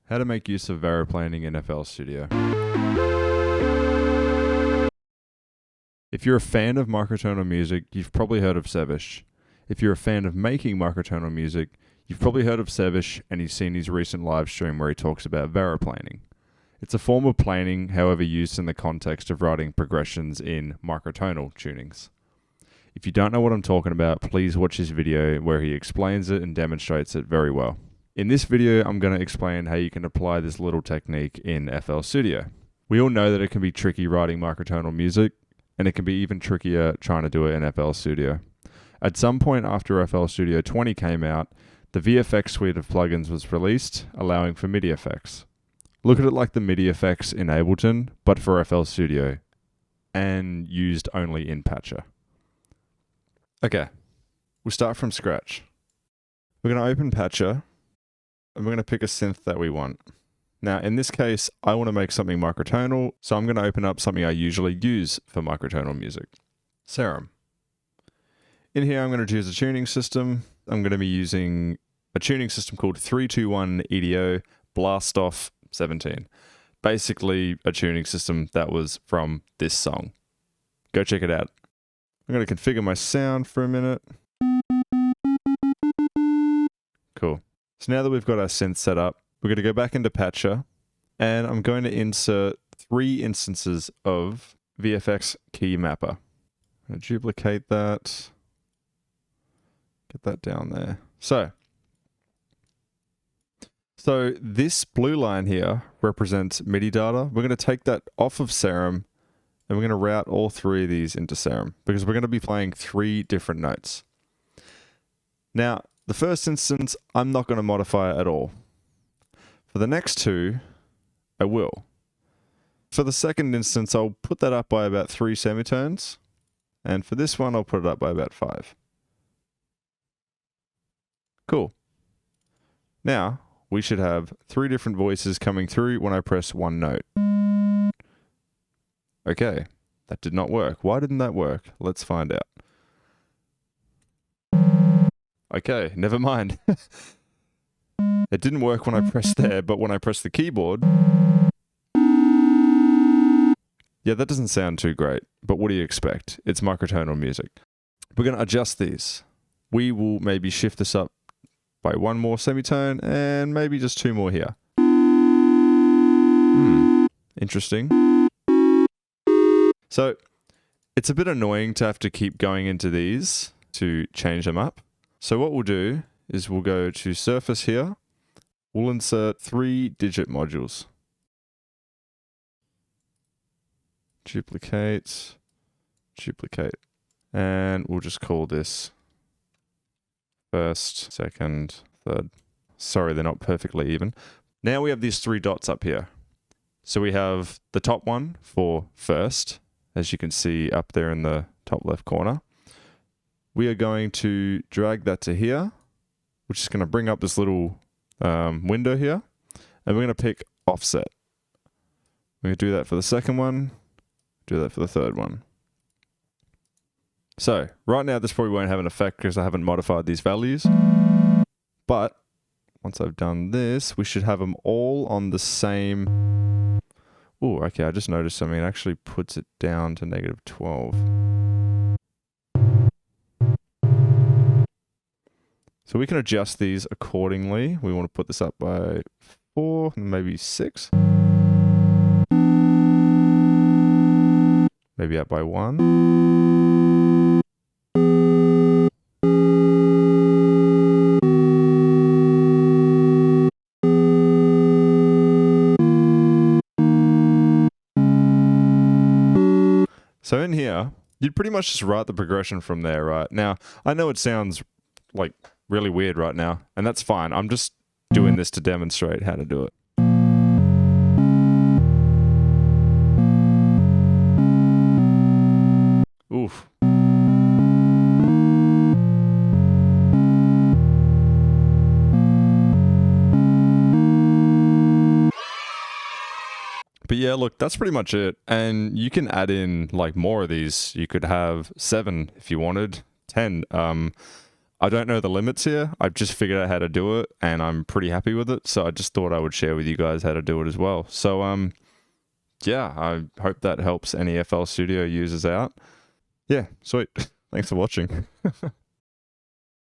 How to make use of Variplaning in FL Studio. If you're a fan of microtonal music, you've probably heard of Sevish. If you're a fan of making microtonal music, you've probably heard of Sevish and you've seen his recent live stream where he talks about Variplaning. It's a form of planing, however used in the context of writing progressions in microtonal tunings. If you don't know what I'm talking about, please watch his video where he explains it and demonstrates it very well. In this video, I'm going to explain how you can apply this little technique in FL Studio. We all know that it can be tricky writing microtonal music, and it can be even trickier trying to do it in FL Studio. At some point after FL Studio 20 came out, the VFX suite of plugins was released, allowing for MIDI effects. Look at it like the MIDI effects in Ableton, but for FL Studio, and used only in Patcher. Okay, we'll start from scratch. We're going to open Patcher, and we're going to pick a synth that we want. Now, in this case, I want to make something microtonal, so I'm going to open up something I usually use for microtonal music, Serum. In here, I'm going to choose a tuning system. I'm going to be using a tuning system called 321 EDO BLASTOFF 17. Basically, a tuning system that was from this song. Go check it out. I'm going to configure my sound for a minute. Cool. So now that we've got our synth set up, we're going to go back into Patcher, and I'm going to insert 3 instances of VFX Keyboard Mapper. I'm going to duplicate that, get that down there. So this blue line here represents MIDI data. We're going to take that off of Serum, and we're going to route all 3 of these into Serum, because we're going to be playing 3 different notes. Now, the first instance, I'm not going to modify at all. For the next 2, I will. For the second instance, I'll put that up by about 3 semitones. And for this one, I'll put it up by about 5. Cool. Now, we should have 3 different voices coming through when I press one note. Okay, that did not work. Why didn't that work? Let's find out. Okay, never mind. It didn't work when I pressed there, but when I pressed the keyboard... Yeah, that doesn't sound too great, but what do you expect? It's microtonal music. We're going to adjust these. We will maybe shift this up by 1 more semitone, and maybe just 2 more here. Interesting. So, it's a bit annoying to have to keep going into these to change them up. So what we'll do is we'll go to Surface here. We'll insert 3-digit modules. Duplicate, duplicate. And we'll just call this first, second, third. Sorry, they're not perfectly even. Now we have these 3 dots up here. So we have the top one for first, as you can see up there in the top left corner. We are going to drag that to here, which is going to bring up this little window here, and we're going to pick offset. We're going to do that for the second one, do that for the third one. So right now this probably won't have an effect because I haven't modified these values, but once I've done this, we should have them all on the same... Oh, okay, I just noticed something. It actually puts it down to -12. So we can adjust these accordingly. We want to put this up by 4, maybe 6. Maybe up by 1. So in here, you'd pretty much just write the progression from there, right? Now, I know it sounds like really weird right now, and that's fine. I'm just doing this to demonstrate how to do it. Oof. But yeah, look, that's pretty much it. And you can add in like more of these. You could have 7 if you wanted, 10. I don't know the limits here. I've just figured out how to do it, and I'm pretty happy with it. So I just thought I would share with you guys how to do it as well. So yeah, I hope that helps any FL Studio users out. Yeah, sweet. Thanks for watching.